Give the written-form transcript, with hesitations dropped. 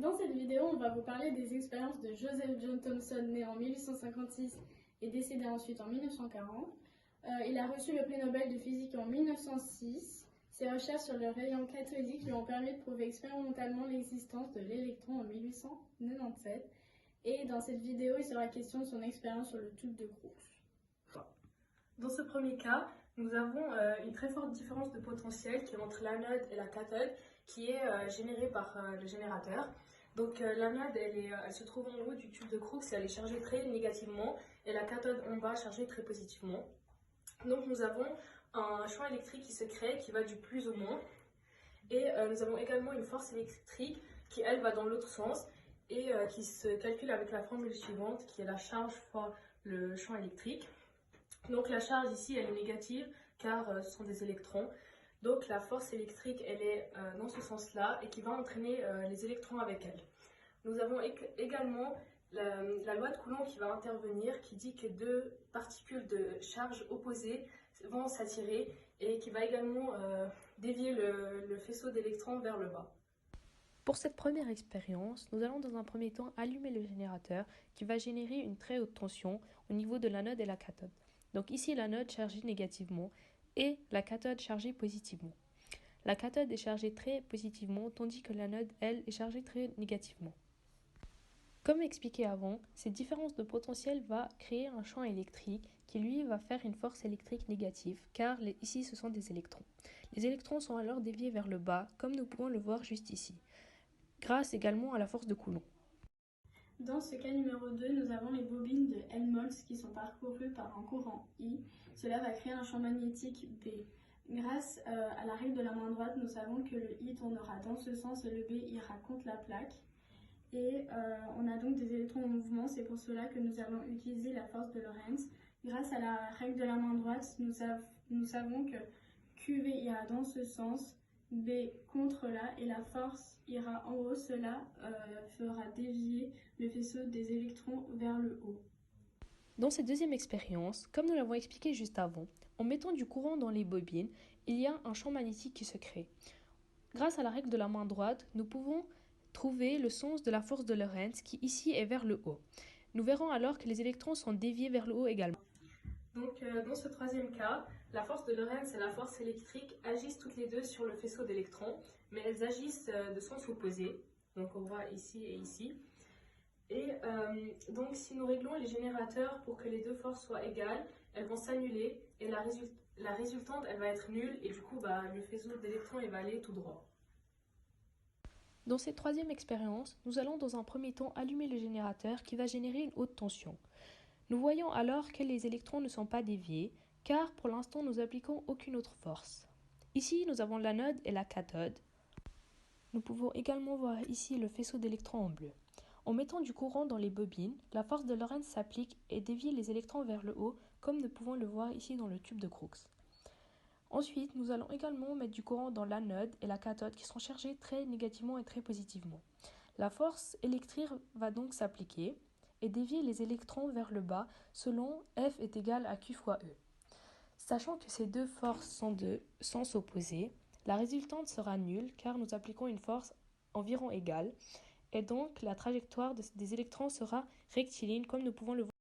Dans cette vidéo, on va vous parler des expériences de Joseph John Thomson, né en 1856 et décédé ensuite en 1940. Il a reçu le prix Nobel de physique en 1906. Ses recherches sur le rayon cathodique lui ont permis de prouver expérimentalement l'existence de l'électron en 1897. Et dans cette vidéo, il sera question de son expérience sur le tube de Crookes. Dans ce premier cas, nous avons une très forte différence de potentiel qui est entre l'anode et la cathode, qui est générée par le générateur. Donc l'anode, elle se trouve en haut du tube de Crookes et elle est chargée très négativement, et la cathode en bas chargée très positivement. Donc nous avons un champ électrique qui se crée, qui va du plus au moins, et nous avons également une force électrique qui, elle, va dans l'autre sens, et qui se calcule avec la formule suivante, qui est la charge fois le champ électrique. Donc la charge ici, elle est négative, car ce sont des électrons. Donc la force électrique, elle est dans ce sens-là, et qui va entraîner les électrons avec elle. Nous avons également la loi de Coulomb qui va intervenir, qui dit que deux particules de charge opposées vont s'attirer, et qui va également dévier le faisceau d'électrons vers le bas. Pour cette première expérience, nous allons dans un premier temps allumer le générateur qui va générer une très haute tension au niveau de l'anode et la cathode. Donc ici l'anode chargée négativement et la cathode chargée positivement. La cathode est chargée très positivement tandis que l'anode, elle, est chargée très négativement. Comme expliqué avant, cette différence de potentiel va créer un champ électrique qui lui va faire une force électrique négative car ici ce sont des électrons. Les électrons sont alors déviés vers le bas comme nous pouvons le voir juste ici, grâce également à la force de Coulomb. Dans ce cas numéro 2, nous avons les bobines de Helmholtz qui sont parcourues par un courant I. Cela va créer un champ magnétique B. Grâce à la règle de la main droite, nous savons que le I tournera dans ce sens et le B ira contre la plaque. Et on a donc des électrons en mouvement, c'est pour cela que nous allons utiliser la force de Lorentz. Grâce à la règle de la main droite, nous savons que QV ira dans ce sens, B contre là, et la force ira en haut. Cela fera dévier le faisceau des électrons vers le haut. Dans cette deuxième expérience, comme nous l'avons expliqué juste avant, en mettant du courant dans les bobines, il y a un champ magnétique qui se crée. Grâce à la règle de la main droite, nous pouvons trouver le sens de la force de Lorentz qui ici est vers le haut. Nous verrons alors que les électrons sont déviés vers le haut également. Donc dans ce troisième cas, la force de Lorentz et la force électrique agissent toutes les deux sur le faisceau d'électrons, mais elles agissent de sens opposé. Donc on voit ici et ici. Et donc si nous réglons les générateurs pour que les deux forces soient égales, elles vont s'annuler et la résultante, elle va être nulle, et du coup le faisceau d'électrons va aller tout droit. Dans cette troisième expérience, nous allons dans un premier temps allumer le générateur qui va générer une haute tension. Nous voyons alors que les électrons ne sont pas déviés, car pour l'instant nous n'appliquons aucune autre force. Ici nous avons l'anode et la cathode. Nous pouvons également voir ici le faisceau d'électrons en bleu. En mettant du courant dans les bobines, la force de Lorentz s'applique et dévie les électrons vers le haut, comme nous pouvons le voir ici dans le tube de Crookes. Ensuite, nous allons également mettre du courant dans l'anode et la cathode qui seront chargés très négativement et très positivement. La force électrique va donc s'appliquer et dévier les électrons vers le bas selon F est égal à Q fois E. Sachant que ces deux forces sont de sens opposé, la résultante sera nulle car nous appliquons une force environ égale et donc la trajectoire des électrons sera rectiligne comme nous pouvons le voir.